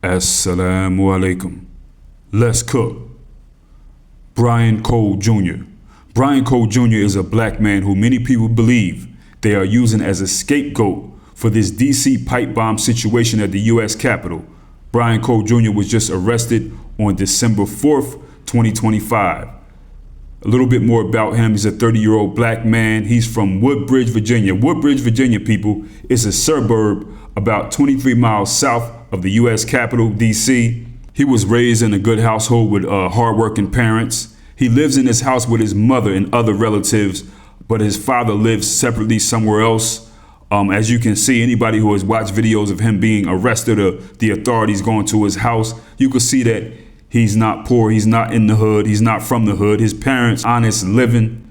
Assalamu alaikum. Let's cook. Brian Cole Jr. Brian Cole Jr. is a black man who many people believe they are using as a scapegoat for this DC pipe bomb situation at the U.S. Capitol. Brian Cole Jr. was just arrested on December 4th, 2025. A little bit more about him. He's a 30-year-old black man. He's from Woodbridge, Virginia. Woodbridge, Virginia, people, is a suburb about 23 miles south of the U.S. Capitol, D.C. He was raised in a good household with hardworking parents. He lives in his house with his mother and other relatives, but his father lives separately somewhere else. As you can see, anybody who has watched videos of him being arrested or the authorities going to his house, you can see that he's not poor, he's not in the hood, he's not from the hood. His parents, honest living.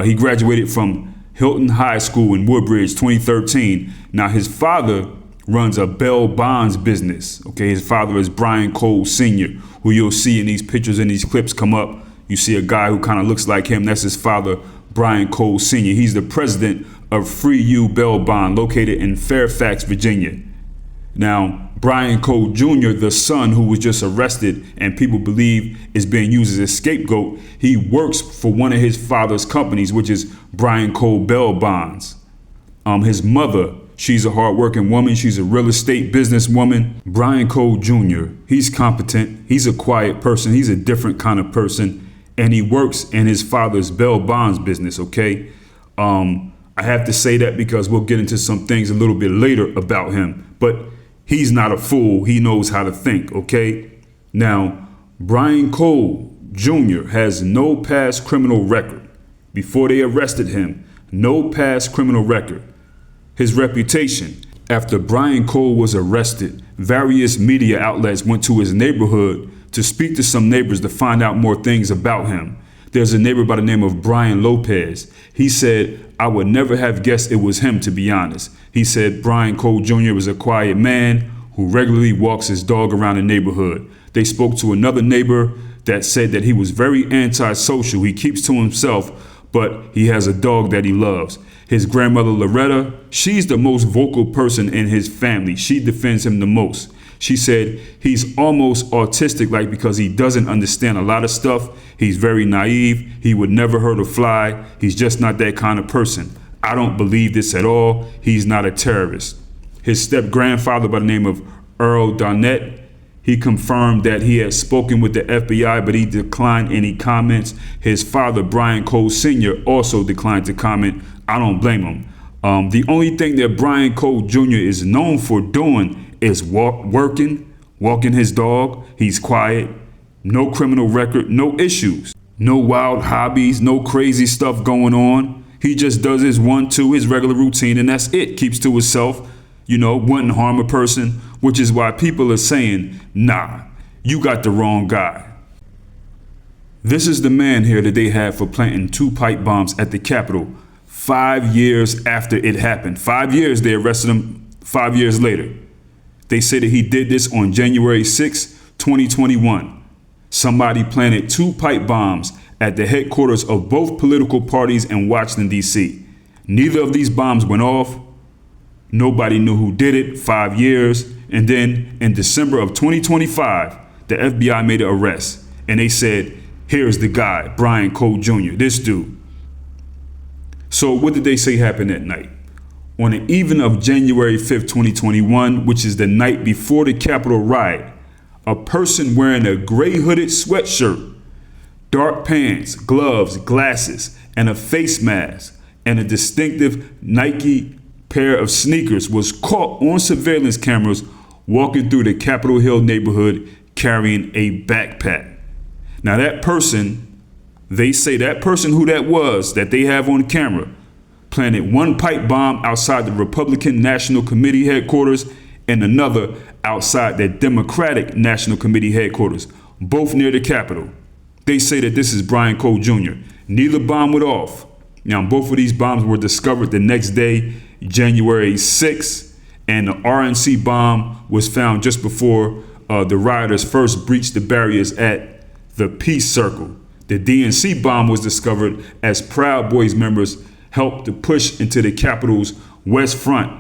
He graduated from Hilton High School in Woodbridge, 2013. Now his father runs a bail bonds business. Okay, his father is Brian Cole Sr., who you'll see in these pictures and these clips come up. You see a guy who kind of looks like him. That's his father, Brian Cole Sr. He's the president of Free U Bail Bond, located in Fairfax, Virginia. Now, Brian Cole Jr., the son who was just arrested and people believe is being used as a scapegoat, he works for one of his father's companies, which is Brian Cole Bail Bonds. His mother, she's a hardworking woman. She's a real estate businesswoman. Brian Cole Jr., he's competent. He's a quiet person. He's a different kind of person. And he works in his father's bail bonds business, okay? I have to say that because we'll get into some things a little bit later about him. But he's not a fool. He knows how to think, okay? Now, Brian Cole Jr. has no past criminal record. Before they arrested him, no past criminal record. His reputation. After Brian Cole was arrested, various media outlets went to his neighborhood to speak to some neighbors to find out more things about him. There's a neighbor by the name of Brian Lopez. He said, "I would never have guessed it was him, to be honest." He said Brian Cole Jr. was a quiet man who regularly walks his dog around the neighborhood. They spoke to another neighbor that said that he was very antisocial. He keeps to himself, but he has a dog that he loves. His grandmother, Loretta, she's the most vocal person in his family. She defends him the most. She said he's almost autistic-like because he doesn't understand a lot of stuff. He's very naive. He would never hurt a fly. He's just not that kind of person. I don't believe this at all. He's not a terrorist. His step-grandfather by the name of Earl Donnet, he confirmed that he had spoken with the FBI, but he declined any comments. His father, Brian Cole Sr., also declined to comment. I don't blame him. The only thing that Brian Cole Jr. is known for doing is walking his dog. He's quiet, no criminal record, no issues, no wild hobbies, no crazy stuff going on. He just does his 1-2, his regular routine, and that's it. Keeps to himself, wouldn't harm a person, which is why people are saying, nah, you got the wrong guy. This is the man here that they had for planting 2 pipe bombs at the Capitol 5 years after it happened. 5 years, they arrested him 5 years later. They say that he did this on January 6, 2021. Somebody planted 2 pipe bombs at the headquarters of both political parties in Washington, D.C. Neither of these bombs went off. Nobody knew who did it. 5 years. And then in December of 2025, the FBI made an arrest. And they said, here's the guy, Brian Cole Jr., this dude. So what did they say happened that night? On the evening of January 5th, 2021, which is the night before the Capitol riot, a person wearing a gray hooded sweatshirt, dark pants, gloves, glasses, and a face mask, and a distinctive Nike pair of sneakers was caught on surveillance cameras walking through the Capitol Hill neighborhood carrying a backpack. Now that person, they say that person who that was that they have on camera planted 1 pipe bomb outside the Republican National Committee headquarters and another outside the Democratic National Committee headquarters, both near the Capitol. They say that this is Brian Cole Jr. Neither bomb went off. Now, both of these bombs were discovered the next day, January 6th, and the RNC bomb was found just before the rioters first breached the barriers at the Peace Circle. The DNC bomb was discovered as Proud Boys members helped to push into the Capitol's West Front.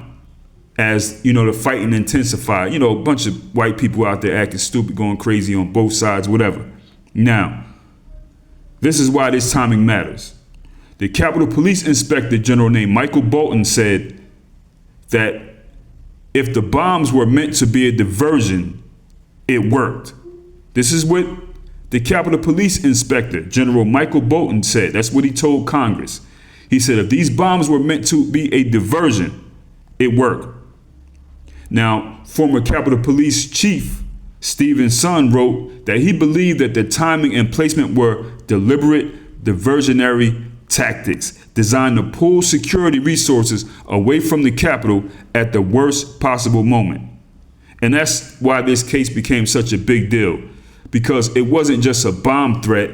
as, the fighting intensified. A bunch of white people out there acting stupid, going crazy on both sides, whatever. Now, this is why this timing matters. The Capitol Police Inspector General named Michael Bolton said that if the bombs were meant to be a diversion, it worked. This is what the Capitol Police Inspector General Michael Bolton said. That's what he told Congress. He said if these bombs were meant to be a diversion, it worked. Now, former Capitol Police Chief Stephen Son wrote that he believed that the timing and placement were deliberate diversionary tactics designed to pull security resources away from the Capitol at the worst possible moment. And that's why this case became such a big deal, because it wasn't just a bomb threat.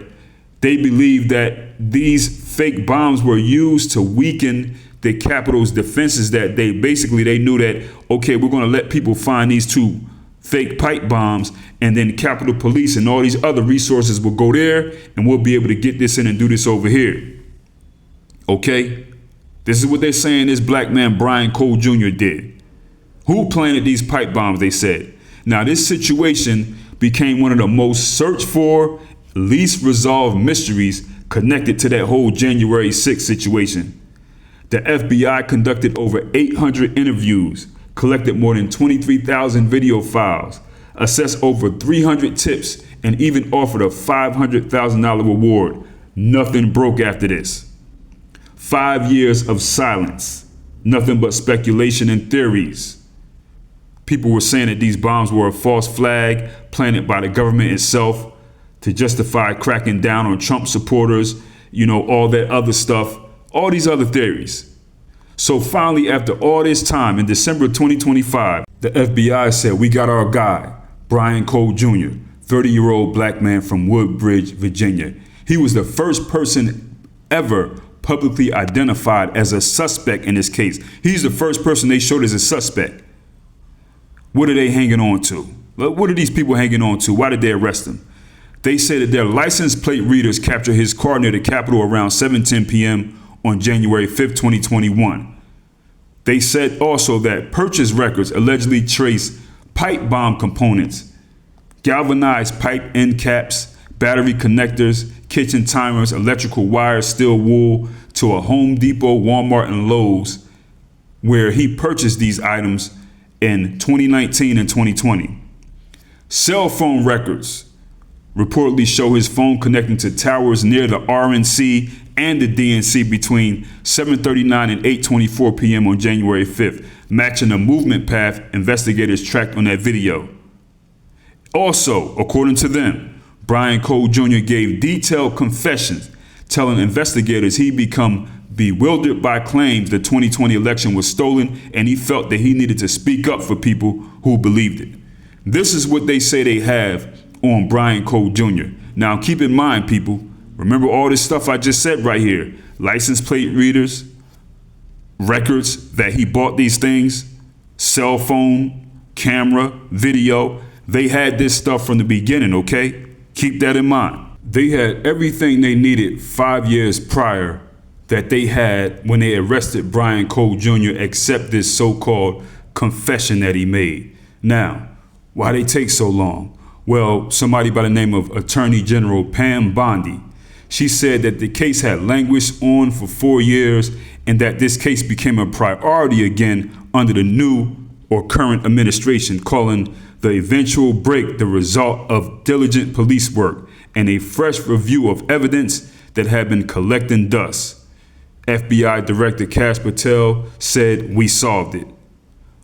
They believed that these fake bombs were used to weaken the Capitol's defenses, that they knew that, okay, we're going to let people find these two fake pipe bombs, and then Capitol Police and all these other resources will go there, and we'll be able to get this in and do this over here. Okay? This is what they're saying this black man Brian Cole Jr. did. Who planted these pipe bombs, they said. Now, this situation became one of the most searched for, least resolved mysteries connected to that whole January 6th situation. The FBI conducted over 800 interviews, collected more than 23,000 video files, assessed over 300 tips, and even offered a $500,000 reward. Nothing broke after this. 5 years of silence, nothing but speculation and theories. People were saying that these bombs were a false flag planted by the government itself to justify cracking down on Trump supporters, all that other stuff, all these other theories. So finally, after all this time, in December 2025, the FBI said, we got our guy, Brian Cole Jr., 30-year-old black man from Woodbridge, Virginia. He was the first person ever publicly identified as a suspect in this case. He's the first person they showed as a suspect. What are they hanging on to? What are these people hanging on to? Why did they arrest him? They say that their license plate readers captured his car near the Capitol around 7:10 p.m. on January 5th, 2021. They said also that purchase records allegedly trace pipe bomb components, galvanized pipe end caps, battery connectors, kitchen timers, electrical wires, steel wool to a Home Depot, Walmart, and Lowe's, where he purchased these items in 2019 and 2020. Cell phone records reportedly show his phone connecting to towers near the RNC and the DNC between 7:39 and 8:24 p.m. on January 5th, matching the movement path investigators tracked on that video. Also, according to them, Brian Cole Jr. gave detailed confessions, telling investigators he'd become bewildered by claims the 2020 election was stolen, and he felt that he needed to speak up for people who believed it. This is what they say they have on Brian Cole Jr. Now, keep in mind, people, remember all this stuff I just said right here. License plate readers, records that he bought these things, cell phone, camera, video. They had this stuff from the beginning, okay? Keep that in mind. They had everything they needed 5 years prior that they had when they arrested Brian Cole Jr., except this so-called confession that he made. Now, why they take so long? Well, somebody by the name of Attorney General Pam Bondi, she said that the case had languished on for 4 years and that this case became a priority again under the new or current administration, calling the eventual break the result of diligent police work and a fresh review of evidence that had been collecting dust. FBI Director Kash Patel said, "We solved it."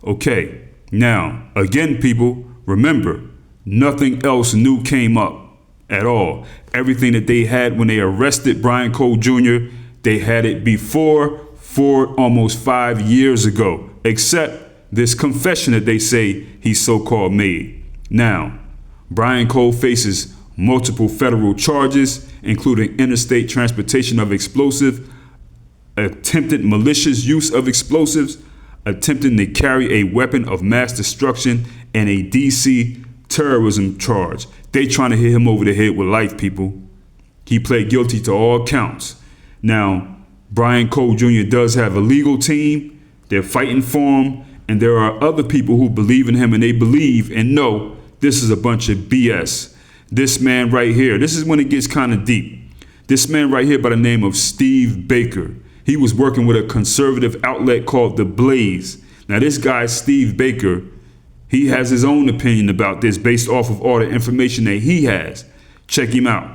Okay, now, again, people, remember, nothing else new came up at all. Everything that they had when they arrested Brian Cole Jr., they had it before, 5 years ago, except this confession that they say he so-called made. Now, Brian Cole faces multiple federal charges, including interstate transportation of explosive, attempted malicious use of explosives, attempting to carry a weapon of mass destruction, and a DC terrorism charge. They trying to hit him over the head with life, people. He pled guilty to all counts. Now, Brian Cole Jr. does have a legal team. They're fighting for him, And there are other people who believe in him, and they believe and know this is a bunch of BS. This man right here, this is when it gets kind of deep. This man right here by the name of Steve Baker, he was working with a conservative outlet called The Blaze. Now this guy, Steve Baker, he has his own opinion about this based off of all the information that he has. Check him out.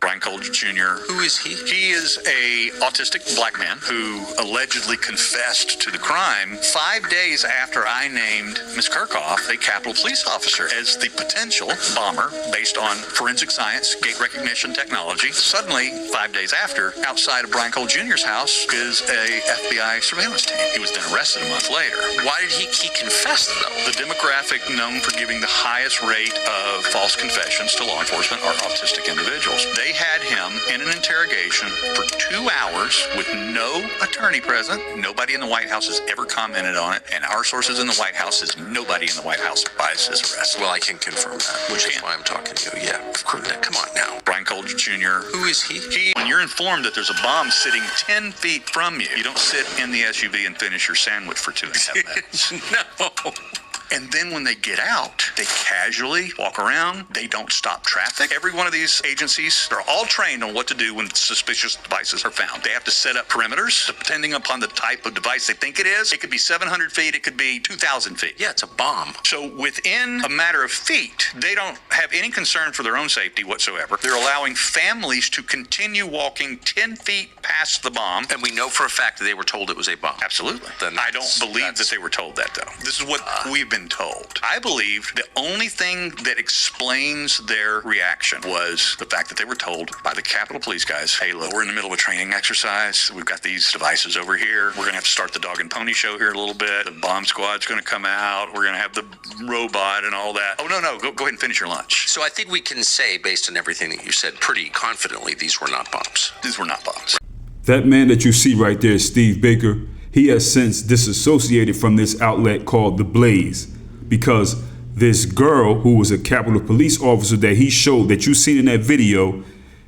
Brian Cold Jr. Who is he? He is a autistic black man who allegedly confessed to the crime 5 days after I named Ms. Kirchhoff, a Capitol Police officer, as the potential bomber based on forensic science, gait recognition technology. Suddenly, 5 days after, outside of Brian Cold Jr.'s house is a FBI surveillance team. He was then arrested a month later. Why did he confess, though? The demographic known for giving the highest rate of false confessions to law enforcement are autistic individuals. They had him in an interrogation for 2 hours with no attorney present. Nobody in the White House has ever commented on it, and our sources in the White House says nobody in the White House buys his arrest. Well, I can confirm that, which is why I'm talking to you. Yeah, of course. Come on now. Brian Cold Jr. Who is he? When you're informed that there's a bomb sitting 10 feet from you, you don't sit in the SUV and finish your sandwich for 2.5 minutes. No. And then when they get out, they casually walk around. They don't stop traffic. Every one of these agencies, they're all trained on what to do when suspicious devices are found. They have to set up perimeters depending upon the type of device they think it is. It could be 700 feet. It could be 2,000 feet. Yeah, it's a bomb. So within a matter of feet, they don't have any concern for their own safety whatsoever. They're allowing families to continue walking 10 feet past the bomb. And we know for a fact that they were told it was a bomb. Absolutely. I don't believe that they were told that, though. This is what we've been told. I believe the only thing that explains their reaction was the fact that they were told by the Capitol Police guys, hey, look, we're in the middle of a training exercise. We've got these devices over here. We're going to have to start the dog and pony show here a little bit. The bomb squad's going to come out. We're going to have the robot and all that. Oh, no. Go ahead and finish your lunch. So I think we can say, based on everything that you said pretty confidently, these were not bombs. These were not bombs. That man that you see right there, Steve Baker, he has since disassociated from this outlet called The Blaze, because this girl who was a Capitol Police officer that he showed, that you seen in that video,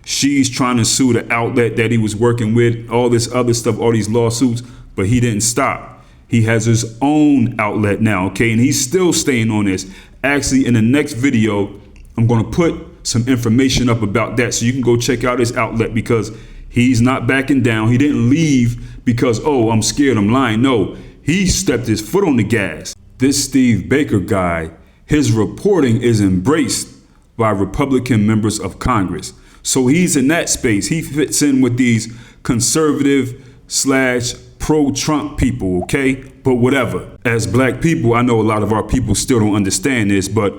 she's trying to sue the outlet that he was working with, all this other stuff, all these lawsuits, but he didn't stop. He has his own outlet now, okay? And he's still staying on this. Actually, in the next video, I'm gonna put some information up about that so you can go check out his outlet, because he's not backing down. He didn't leave because, oh, I'm scared, I'm lying. No, he stepped his foot on the gas. This Steve Baker guy, his reporting is embraced by Republican members of Congress. So he's in that space. He fits in with these conservative / pro-Trump people, okay? But whatever. As black people, I know a lot of our people still don't understand this, but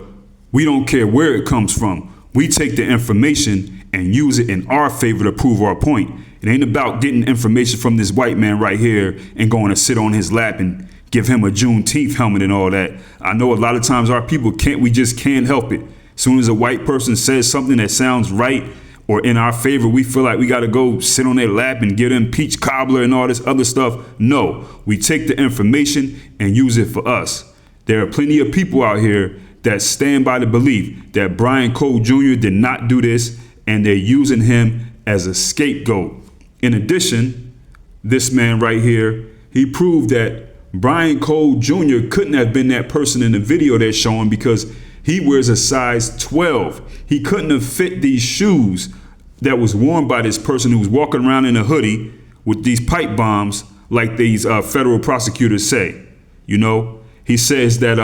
we don't care where it comes from. We take the information and use it in our favor to prove our point. It ain't about getting information from this white man right here and going to sit on his lap and give him a Juneteenth helmet and all that. I know a lot of times our people we just can't help it. As soon as a white person says something that sounds right or in our favor, we feel like we got to go sit on their lap and give them peach cobbler and all this other stuff. No, we take the information and use it for us. There are plenty of people out here that stand by the belief that Brian Cold Jr. did not do this, and they're using him as a scapegoat. In addition, this man right here, he proved that Brian Cold Jr. couldn't have been that person in the video they're showing because he wears a size 12. He couldn't have fit these shoes that was worn by this person who was walking around in a hoodie with these pipe bombs like these federal prosecutors say. You know, he says that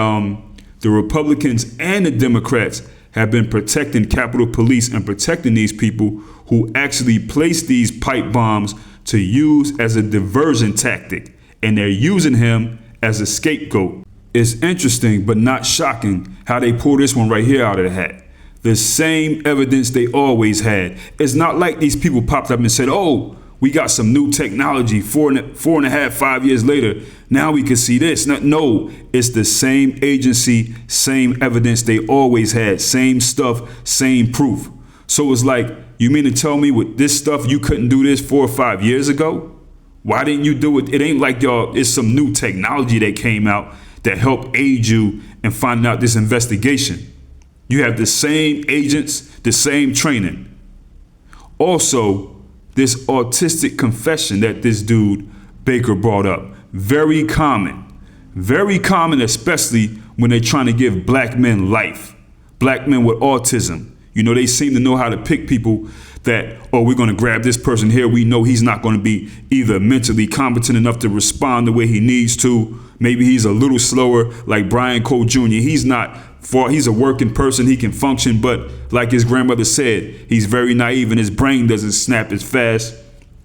the Republicans and the Democrats have been protecting Capitol Police and protecting these people who actually place these pipe bombs to use as a diversion tactic. And they're using him as a scapegoat. It's interesting, but not shocking, how they pull this one right here out of the hat. The same evidence they always had. It's not like these people popped up and said, oh, we got some new technology 4.5 years later. Now we can see this. No, it's the same agency, same evidence they always had, same stuff, same proof. So it's like, you mean to tell me with this stuff you couldn't do this 4 or 5 years ago? Why didn't you do it? It ain't like y'all, it's some new technology that came out that helped aid you in finding out this investigation. You have the same agents, the same training. Also, this autistic confession that this dude Baker brought up, very common. Very common, especially when they're trying to give black men life. Black men with autism. You know, they seem to know how to pick people that, oh, we're going to grab this person here. We know he's not going to be either mentally competent enough to respond the way he needs to. Maybe he's a little slower, like Brian Cole Jr. He's a working person. He can function, but like his grandmother said, he's very naive and his brain doesn't snap as fast.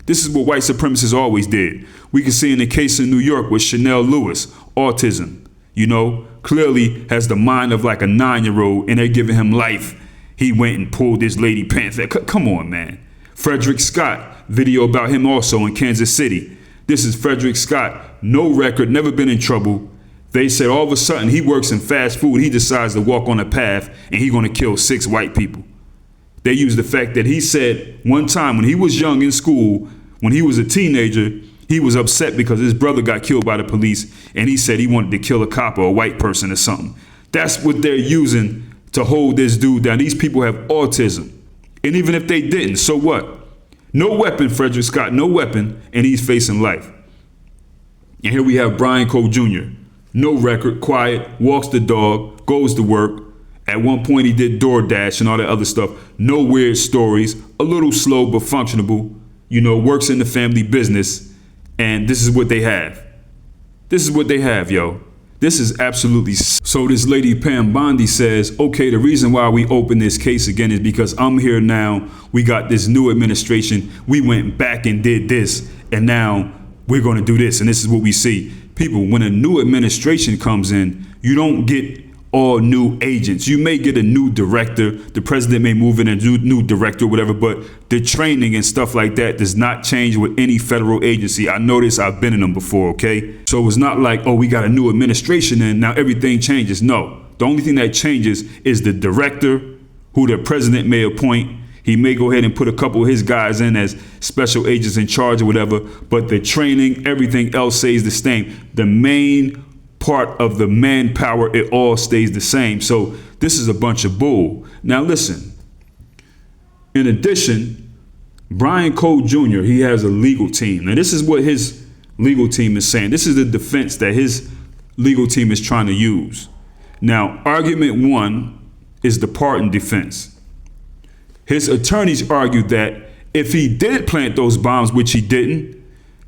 This is what white supremacists always did. We can see in the case in New York with Chanel Lewis, autism, you know, clearly has the mind of like a 9-year-old and they're giving him life. He went and pulled this lady pants. Come on, man. Frederick Scott, video about him also in Kansas City. This is Frederick Scott, no record, never been in trouble. They said all of a sudden he works in fast food. He decides to walk on a path and he's going to kill 6 white people. They use the fact that he said one time when he was young in school, when he was a teenager, he was upset because his brother got killed by the police and he said he wanted to kill a cop or a white person or something. That's what they're using to hold this dude down. These people have autism. And even if they didn't, so what? No weapon, Frederick Scott, no weapon, and he's facing life. And here we have Brian Cole Jr. No record, quiet, walks the dog, goes to work. At one point he did DoorDash and all that other stuff. No weird stories, a little slow but functionable, you know, works in the family business. And this is what they have. This is what they have, yo. This is absolutely. So this lady Pam Bondi says, okay, the reason why we open this case again is because I'm here now. We got this new administration. We went back and did this. And now we're going to do this. And this is what we see. People, when a new administration comes in, you don't get all new agents. You may get a new director. The president may move in a new director or whatever, but the training and stuff like that does not change with any federal agency. I know this, I've been in them before, okay? So it's not like, oh, we got a new administration and now everything changes. No, the only thing that changes is the director who the president may appoint. He may go ahead and put a couple of his guys in as special agents in charge or whatever, but the training, everything else stays the same. The main part of the manpower, it all stays the same. So this is a bunch of bull. Now listen, in addition, Brian Cole Jr., he has a legal team. Now this is what his legal team is saying. This is the defense that his legal team is trying to use. Now, argument 1 is the pardon defense. His attorneys argued that if he did plant those bombs, which he didn't,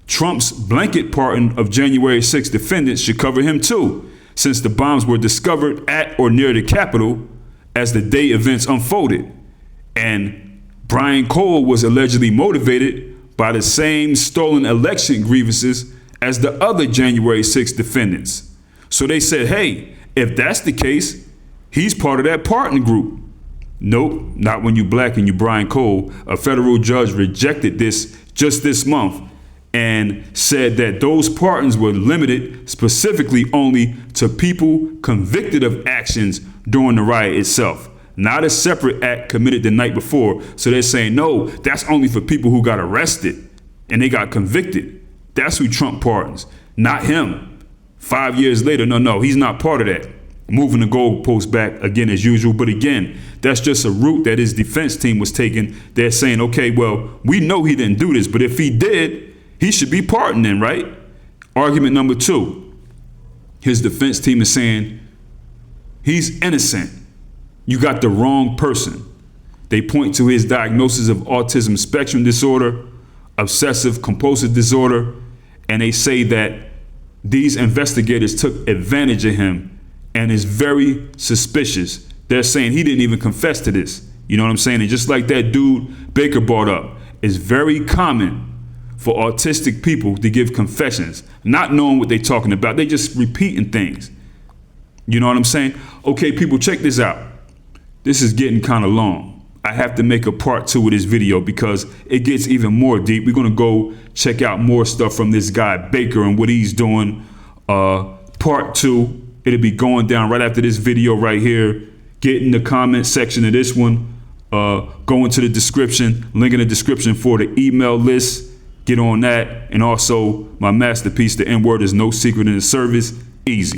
Trump's blanket pardon of January 6 defendants should cover him too, since the bombs were discovered at or near the Capitol as the day events unfolded. And Brian Cole was allegedly motivated by the same stolen election grievances as the other January 6 defendants. So they said, hey, if that's the case, he's part of that pardon group. Nope, not when you black and you Brian Cole. A federal judge rejected this just this month and said that those pardons were limited specifically only to people convicted of actions during the riot itself, not a separate act committed the night before. So they're saying, no, that's only for people who got arrested and they got convicted. That's who Trump pardons, not him. 5 years later, no, he's not part of that. Moving the goalpost back again as usual. But again, that's just a route that his defense team was taking. They're saying, okay, well, we know he didn't do this, but if he did, he should be pardoned then, right? Argument number 2, his defense team is saying he's innocent. You got the wrong person. They point to his diagnosis of autism spectrum disorder, obsessive compulsive disorder, and they say that these investigators took advantage of him and is very suspicious. They're saying he didn't even confess to this. You know what I'm saying? And just like that dude Baker brought up, it's very common for autistic people to give confessions, not knowing what they're talking about. They just repeating things. You know what I'm saying? Okay, people, check this out. This is getting kind of long. I have to make a part 2 of this video because it gets even more deep. We're gonna go check out more stuff from this guy Baker and what he's doing. Part 2, it'll be going down right after this video right here. Get in the comment section of this one. Go into the description, link in the description for the email list. Get on that. And also my masterpiece, The N-Word is No Secret in the Service. Easy.